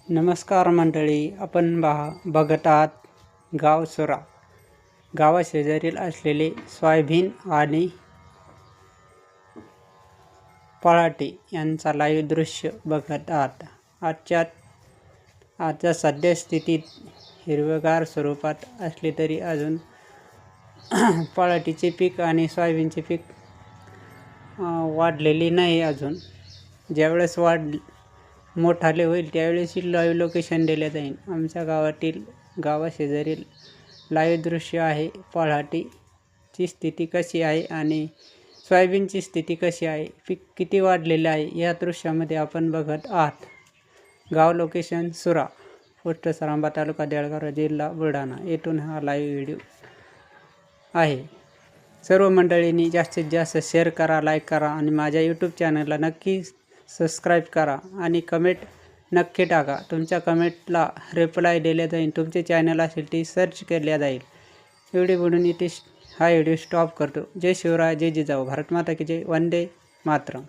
नमस्कार मंडळी, आपण बघत आहात गाव सुरा. गावाशेजारील असलेले सोयाबीन आणि पराठी यांचा लाईव्ह दृश्य बघत आहात. आजच्या सद्यस्थितीत हिरवेगार स्वरूपात असले तरी अजून पराठीचे पीक आणि सोयाबीनचे पीक वाढलेले नाही. अजून ज्यावेळेस मोठाले होईल त्यावेळेस लाईव्ह लोकेशन दिले जाईल. आमच्या गावाशेजारील लाईव्ह दृश्य आहे. पराठीची स्थिती कशी आहे आणि सोयाबीनची स्थिती कशी आहे, पीक किती वाढलेले आहे या दृश्यामध्ये आपण बघत आहात. गाव लोकेशन सुरा, पोस्ट सरांबा, तालुका देळगाव, जिल्हा बुलढाणा येथून हा लाईव्ह व्हिडिओ आहे. सर्व मंडळींनी जास्तीत जास्त शेअर करा, लाईक करा आणि माझ्या यूट्यूब चॅनलला नक्की सबस्क्राईब करा आणि कमेंट नक्की टाका. तुमच्या कमेंटला रिप्लाय दिले जाईल. तुमचे चॅनल असेल ती सर्च केल्या जाईल. व्हिडिओ बनवून इथे हा व्हिडिओ स्टॉप करतो. जय शिवराय, जय जिजाऊ, भारत माता की जय, वंदे मातरम.